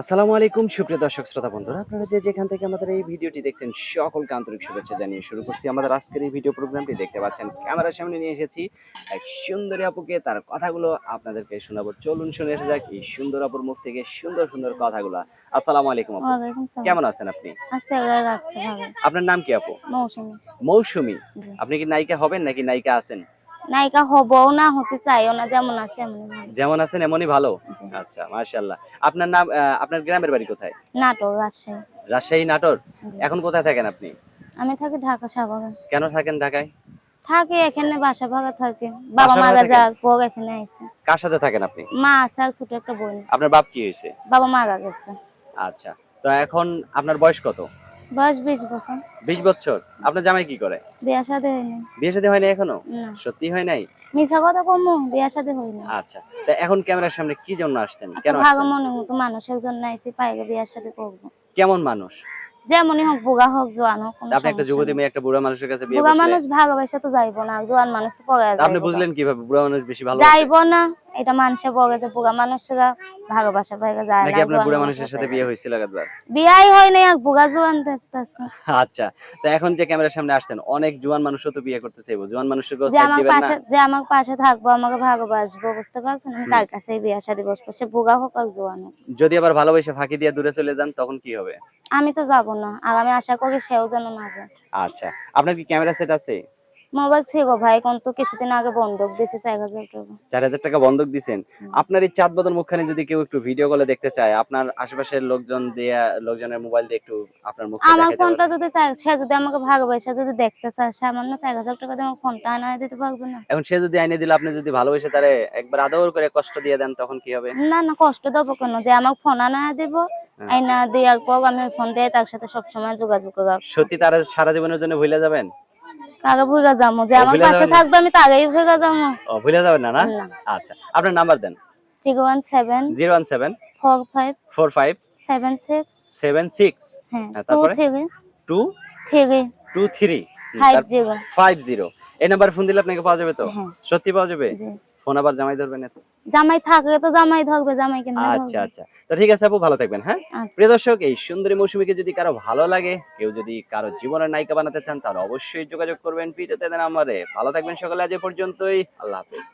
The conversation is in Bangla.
আসসালামু আলাইকুম সুপ্রিয় দর্শক শ্রোতা বন্ধুরা, আপনারা যে যেখান থেকে আমাদের এই ভিডিওটি দেখছেন সকলকে আন্তরিক শুভেচ্ছা জানিয়ে শুরু করছি আমাদের আজকের এই ভিডিও প্রোগ্রামটি। দেখতে পাচ্ছেন ক্যামেরার সামনে নিয়ে এসেছি এক সুন্দরী আপুকে, তার কথাগুলো আপনাদেরকে শোনাবো। চলুন শুনে এসে যাক এই সুন্দর আপুর মুখ থেকে সুন্দর সুন্দর কথাগুলো। আসসালামু আলাইকুম আপু, ওয়ালাইকুম সালাম। কেমন আছেন আপনি? আজকে আল্লাহ রাখছে ভালো। আপনার নাম কি আপু? মৌসুমী। মৌসুমী। জি। আপনি কি নায়িকা হবেন নাকি নায়িকা আছেন? নায়িকা হবও না, হতে চাইও না, যেমন আছে এমনই ভালো। যেমন আছেন এমনই ভালো। জি। আচ্ছা, মাশাআল্লাহ। আপনার নাম, আপনার গ্রামের বাড়ি কোথায়? নাটোর, রাজশাহী। রাজশাহী, নাটোর। জি। এখন কোথায় থাকেন আপনি? আমি থাকি ঢাকা সাভারে। কেন থাকেন ঢাকায়? থাকি এখানে, বাসা ভাড়া থাকি। বাবা বাসা ভাড়া মারা থাকেন? যাওয়ার পর এখানে আইছি। কার সাথে থাকেন আপনি? মা আছে আর ছোট একটা বোন। আপনার বাপ কি হইছে? বাবা মারা গেছে। আচ্ছা। তো এখন আপনার বয়স কত? বয়স 20 বছর। 20 বছর। আপনার জামাই কি করে? বিয়া শাদী হয়নি। বিয়ে শাদী হয় নাই এখনো? না। সত্যি হয় নাই? মিছা কথা কমু, বিয়া শাদী হয়নি। আচ্ছা। তো এখন ক্যামেরার সামনে কি জন্য আসছেন? একটা কেন ভালো আসছেন? মনের মতো মানুষের জন্য আইছি, পাইলে বিয়া শাদী করবো। কেমন মানুষ? যেমনই হোক, বুড়া হোক জোয়ান হোক, কোনো তা আপনি একটা সমস্যা যুবতী নেই। মেয়ে একটা বুড়া মানুষের কাছে বিয়ে বুড়া বসলে, মানুষ ভালোবাসা তো যাইবো না, জোয়ান মানুষ তো পলায়া তা আপনি যাইবো গা। বুঝলেন কিভাবে বুড়া মানুষ বেশি ভালোবাসে? যাইবো না, এটা মানুষে বলে যে বুড়া মানুষরা ভালোবাসা পাইলে যায় নাকি না, আপনার জোয়ান বুড়া মানুষের মানুষরা সাথে পাইলে বিয়ে যায়। হইছিল একবার? বিয়াই হয় নাই, এক বুড়া জোয়ান দেখতেছে। আচ্ছা। তো এখন যে ক্যামেরার সামনে আসছেন, অনেক জোয়ান মানুষও তো বিয়ে করতে চাইবো। জোয়ান মানুষকেও যে সাইড আমার দিবেন না? পাশে, যে আমার পাশে থাকবো, আমাকে ভালোবাসবো, বুঝতে পারছেন? আমি হুম। তার কাছেই বিয়া শাদী বসবো, সে বুড়া হোক আর জোয়ান হোক। যদি আবার ভালোবাসে ফাঁকি দিয়ে দূরে চলে যান তখন কি হবে? আমি তো যাবো না, আর আমি আশা করি সেও যেন না যায়। আচ্ছা। আপনার কি ক্যামেরা সেট আছে? মোবাইল ছিল ভাই, কিন্তু কিছুদিন আগে বন্ধক দিয়েছে 4,000 টাকা। ৪,০০০ টাকা বন্ধক দিছেন। হুম। আপনার এই চাঁদ বদন মুখখানি যদি কেউ একটু ভিডিও কলে দেখতে চায়, আপনার আশেপাশের লোকজনের মোবাইল দিয়ে একটু আপনার মুখটা আমার দেখাইতে ফোনটা পারবেন? যদি চায়, সে যদি আমাকে ভালোবাসে যদি দেখতে চায়, সামান্য 4,000 টাকা দিয়ে আমার ফোনটা আনায় দিতে পারবে না? এখন সে যদি আইনে দিল, আপনি যদি ভালোবেসে তারে একবার আদর করে কষ্ট দিয়ে দেন তখন কি হবে? না না, কষ্ট দেবো কেন? যে আমার ফোন আনায় দিব, হ্যাঁ। আইনা দেওয়ার পর আমি ওই ফোন দিয়ে তার সাথে সবসময় যোগাযোগ রাখবো। সত্যি তারা সারা জীবনের জন্য ভুলে যাবেন? কাকে ভুলে যাবো? যে ও আমার ভুলে পাশে যাবেন না? থাকবে আমি তাকেই ভুলে যাবো। ও ভুলে যাবেন না, না? না। আচ্ছা। আপনার নাম্বার দেন। 017 017 45 45 76 76। হ্যাঁ হ্যাঁ, তারপরে 23 2 3 23। তার 50। 50। এই নাম্বারে ফোন দিলে আপনাকে পাওয়া যাবে তো? হ্যাঁ। সত্যি পাওয়া যাবে? জি। ফোন আবার জামাই ধরবে না তো? জামাই থাকলে তো জামাই ধরবে, জামাই কেমনে আচ্ছা, ধরবে? আচ্ছা। তো ঠিক আছে আপু, ভালো থাকবেন, হ্যাঁ? আচ্ছা। প্রিয় দর্শক, এই সুন্দরী মৌসুমীকে যদি কারো ভালো লাগে, কেউ যদি কারো জীবনের নায়িকা বানাতে চান তাহলে অবশ্যই যোগাযোগ করবেন ভিডিওতে দেন আমারে। ভালো থাকবেন সকলে, আজ এ পর্যন্তই। আল্লাহ হাফেজ।